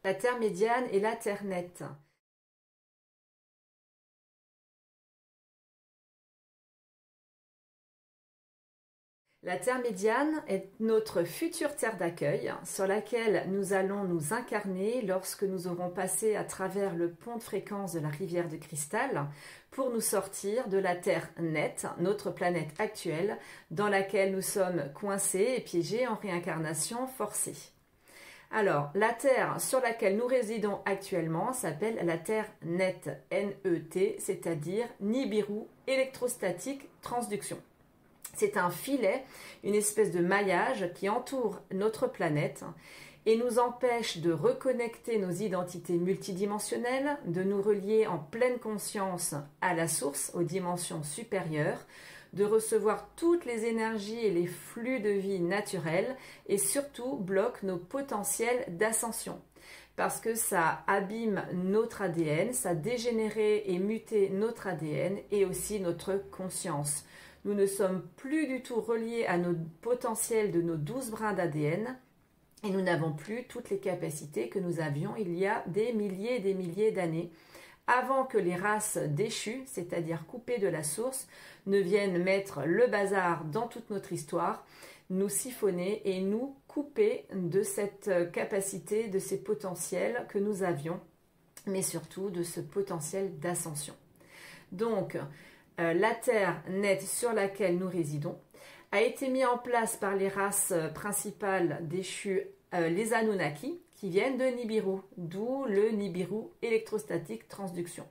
la Terre médiane et la Terre nette. La Terre médiane est notre future terre d'accueil sur laquelle nous allons nous incarner lorsque nous aurons passé à travers le pont de fréquence de la rivière de cristal pour nous sortir de la Terre nette, notre planète actuelle, dans laquelle nous sommes coincés et piégés en réincarnation forcée. Alors, la Terre sur laquelle nous résidons actuellement s'appelle la Terre nette, N-E-T, c'est-à-dire Nibiru électrostatique transduction. C'est un filet, une espèce de maillage qui entoure notre planète et nous empêche de reconnecter nos identités multidimensionnelles, de nous relier en pleine conscience à la source, aux dimensions supérieures, de recevoir toutes les énergies et les flux de vie naturels et surtout bloque nos potentiels d'ascension. Parce que ça abîme notre ADN, ça dégénère et mute notre ADN et aussi notre conscience. Nous ne sommes plus du tout reliés à nos potentiels de nos 12 brins d'ADN et nous n'avons plus toutes les capacités que nous avions il y a des milliers et des milliers d'années avant que les races déchues, c'est-à-dire coupées de la source, ne viennent mettre le bazar dans toute notre histoire, nous siphonner et nous couper de cette capacité, de ces potentiels que nous avions, mais surtout de ce potentiel d'ascension. Donc, la Terre nette sur laquelle nous résidons a été mise en place par les races principales déchues, les Anunnaki, qui viennent de Nibiru, d'où le Nibiru électrostatique transduction.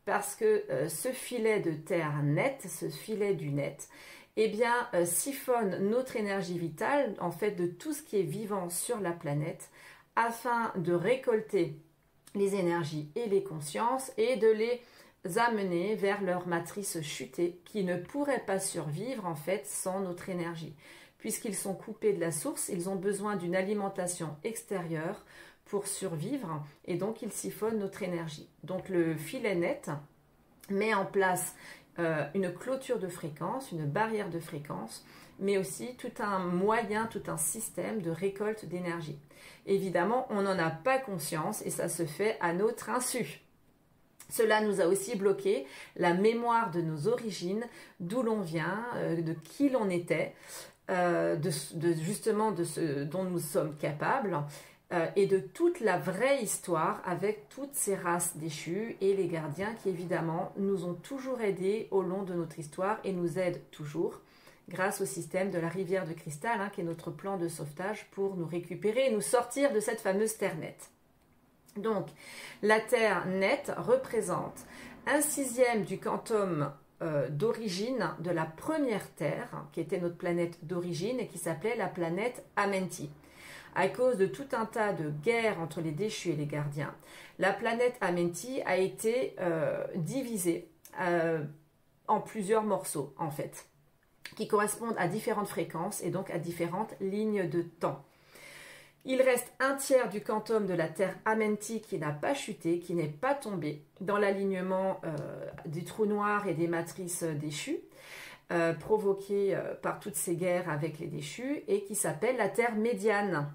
Parce que ce filet de terre nette, ce filet du net, eh bien, siphonne notre énergie vitale, en fait, de tout ce qui est vivant sur la planète, afin de récolter les énergies et les consciences et de les amener vers leur matrice chutée qui ne pourrait pas survivre en fait sans notre énergie. Puisqu'ils sont coupés de la source, ils ont besoin d'une alimentation extérieure pour survivre et donc ils siphonnent notre énergie. Donc le filet net met en place une clôture de fréquence, une barrière de fréquence, mais aussi tout un moyen, tout un système de récolte d'énergie. Évidemment, on n'en a pas conscience et ça se fait à notre insu. Cela nous a aussi bloqué la mémoire de nos origines, d'où l'on vient, de qui l'on était, justement de ce dont nous sommes capables et de toute la vraie histoire avec toutes ces races déchues et les gardiens qui évidemment nous ont toujours aidés au long de notre histoire et nous aident toujours grâce au système de la rivière de cristal qui est notre plan de sauvetage pour nous récupérer et nous sortir de cette fameuse terre nette. Donc, la Terre nette représente 1/6 du quantum d'origine de la première Terre, qui était notre planète d'origine et qui s'appelait la planète Amenti. À cause de tout un tas de guerres entre les déchus et les gardiens, la planète Amenti a été divisée en plusieurs morceaux, en fait, qui correspondent à différentes fréquences et donc à différentes lignes de temps. Il reste 1/3 du quantum de la Terre Amenti qui n'a pas chuté, qui n'est pas tombé dans l'alignement des trous noirs et des matrices déchues, provoquées par toutes ces guerres avec les déchus, et qui s'appelle la Terre médiane.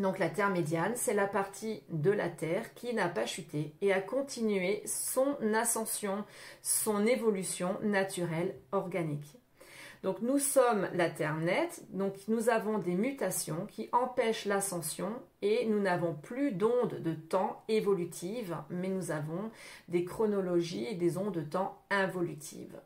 Donc la Terre médiane, c'est la partie de la Terre qui n'a pas chuté et a continué son ascension, son évolution naturelle organique. Donc nous sommes la Terre nette, donc nous avons des mutations qui empêchent l'ascension et nous n'avons plus d'ondes de temps évolutives, mais nous avons des chronologies et des ondes de temps involutives.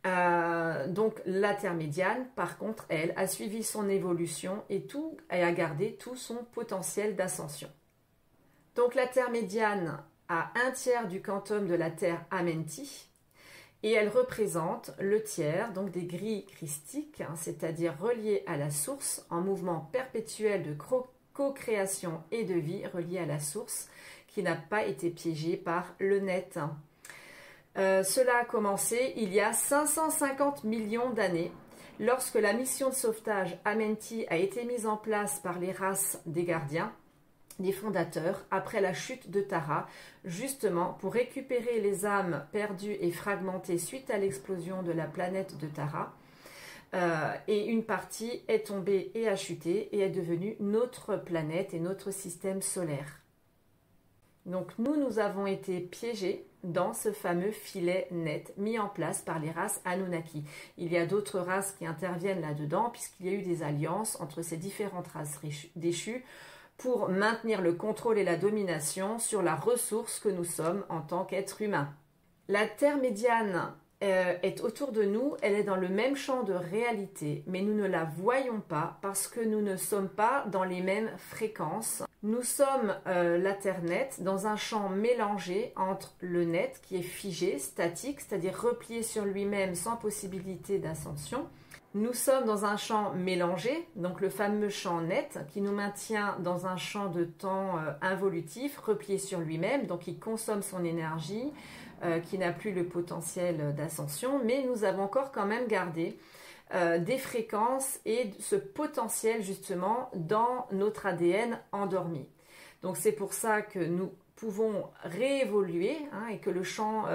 Donc la Terre médiane, par contre, elle a suivi son évolution et a gardé tout son potentiel d'ascension. Donc la Terre médiane a 1/3 du quantum de la Terre Amenti. Et elle représente le tiers donc des grilles christiques, c'est-à-dire reliées à la source, en mouvement perpétuel de co-création et de vie reliée à la source, qui n'a pas été piégée par le net. Cela a commencé il y a 550 millions d'années, lorsque la mission de sauvetage Amenti a été mise en place par les races des gardiens, des fondateurs, après la chute de Tara, justement pour récupérer les âmes perdues et fragmentées suite à l'explosion de la planète de Tara, et une partie est tombée et a chuté et est devenue notre planète et notre système solaire. Donc nous avons été piégés dans ce fameux filet net mis en place par les races Anunnaki. Il y a d'autres races qui interviennent là-dedans puisqu'il y a eu des alliances entre ces différentes races déchues pour maintenir le contrôle et la domination sur la ressource que nous sommes en tant qu'êtres humains. La Terre médiane est autour de nous, elle est dans le même champ de réalité, mais nous ne la voyons pas parce que nous ne sommes pas dans les mêmes fréquences. Nous sommes la Terre nette dans un champ mélangé entre le net qui est figé, statique, c'est-à-dire replié sur lui-même sans possibilité d'ascension. Nous sommes dans un champ mélangé, donc le fameux champ net qui nous maintient dans un champ de temps involutif, replié sur lui-même, donc qui consomme son énergie, qui n'a plus le potentiel d'ascension, mais nous avons encore quand même gardé des fréquences et ce potentiel justement dans notre ADN endormi. Donc c'est pour ça que nous pouvons réévoluer et que le champ,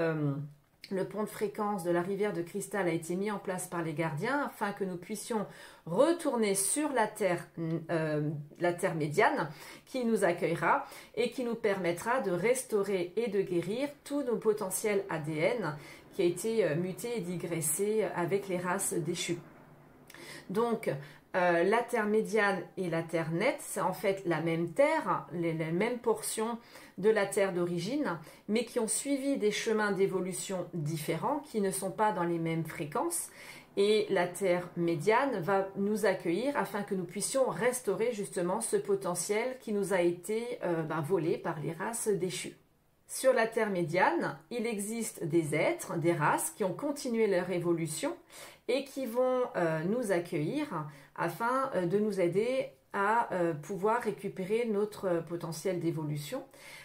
le pont de fréquence de la rivière de cristal a été mis en place par les gardiens afin que nous puissions retourner sur la Terre médiane qui nous accueillera et qui nous permettra de restaurer et de guérir tous nos potentiels ADN qui a été muté et digressé avec les races déchues. Donc, la Terre médiane et la Terre nette, c'est en fait la même Terre, les mêmes portions de la Terre d'origine, mais qui ont suivi des chemins d'évolution différents, qui ne sont pas dans les mêmes fréquences. Et la Terre médiane va nous accueillir afin que nous puissions restaurer justement ce potentiel qui nous a été volé par les races déchues. Sur la Terre médiane, il existe des êtres, des races qui ont continué leur évolution et qui vont nous accueillir afin de nous aider à pouvoir récupérer notre potentiel d'évolution.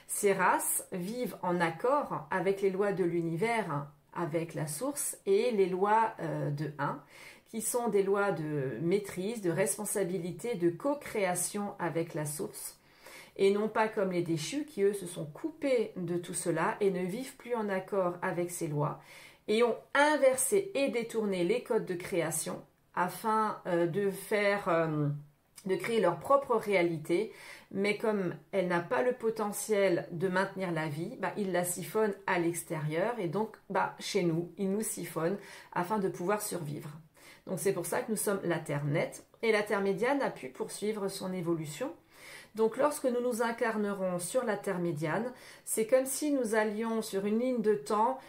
Ces races vivent en accord avec les lois de l'univers, avec la source et les lois de 1, qui sont des lois de maîtrise, de responsabilité, de co-création avec la source. Et non pas comme les déchus qui, eux, se sont coupés de tout cela et ne vivent plus en accord avec ces lois et ont inversé et détourné les codes de création afin de créer leur propre réalité. Mais comme elle n'a pas le potentiel de maintenir la vie, ils la siphonnent à l'extérieur et donc chez nous, ils nous siphonnent afin de pouvoir survivre. Donc c'est pour ça que nous sommes la Terre nette et la Terre médiane a pu poursuivre son évolution. Donc lorsque nous nous incarnerons sur la Terre médiane, c'est comme si nous allions sur une ligne de temps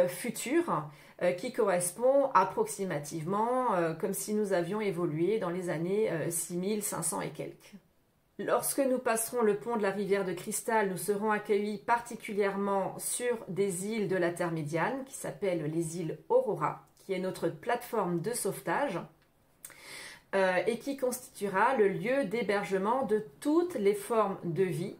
future qui correspond approximativement comme si nous avions évolué dans les années 6500 et quelques. Lorsque nous passerons le pont de la rivière de cristal, nous serons accueillis particulièrement sur des îles de la Terre médiane qui s'appellent les îles Aurora, qui est notre plateforme de sauvetage. Et qui constituera le lieu d'hébergement de toutes les formes de vie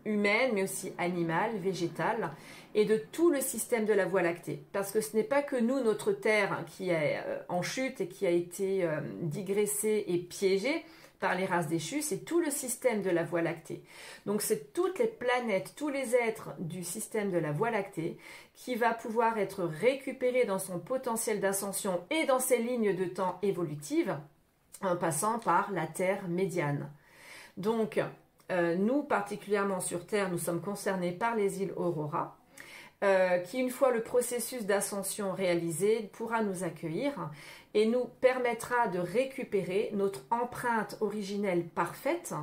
humaine, mais aussi animale, végétale, et de tout le système de la Voie lactée. Parce que ce n'est pas que nous, notre Terre, qui est en chute et qui a été digressée et piégée par les races déchues, c'est tout le système de la Voie lactée. Donc c'est toutes les planètes, tous les êtres du système de la Voie lactée qui va pouvoir être récupéré dans son potentiel d'ascension et dans ses lignes de temps évolutives en passant par la Terre médiane. Donc nous, particulièrement sur Terre, nous sommes concernés par les îles Aurora qui, une fois le processus d'ascension réalisé, pourra nous accueillir et nous permettra de récupérer notre empreinte originelle parfaite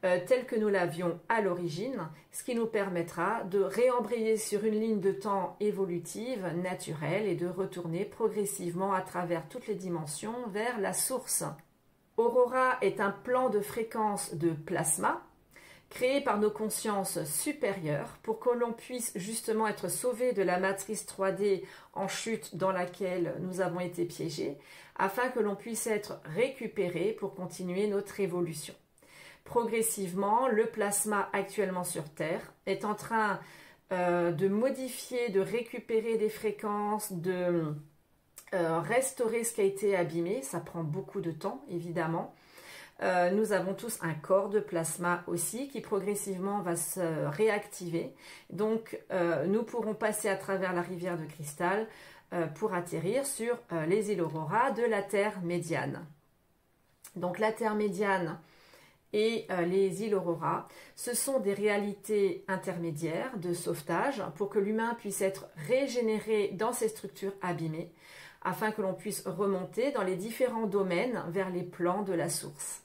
telle que nous l'avions à l'origine, ce qui nous permettra de réembrayer sur une ligne de temps évolutive, naturelle, et de retourner progressivement à travers toutes les dimensions vers la source. Aurora est un plan de fréquence de plasma créé par nos consciences supérieures pour que l'on puisse justement être sauvé de la matrice 3D en chute dans laquelle nous avons été piégés, afin que l'on puisse être récupéré pour continuer notre évolution. Progressivement, le plasma actuellement sur Terre est en train de modifier, de récupérer des fréquences, de restaurer ce qui a été abîmé. Ça prend beaucoup de temps, évidemment. Nous avons tous un corps de plasma aussi qui progressivement va se réactiver. Donc, nous pourrons passer à travers la rivière de cristal pour atterrir sur les îles Aurora de la Terre médiane. Donc la Terre médiane et les îles Aurora, ce sont des réalités intermédiaires de sauvetage pour que l'humain puisse être régénéré dans ses structures abîmées, afin que l'on puisse remonter dans les différents domaines vers les plans de la source.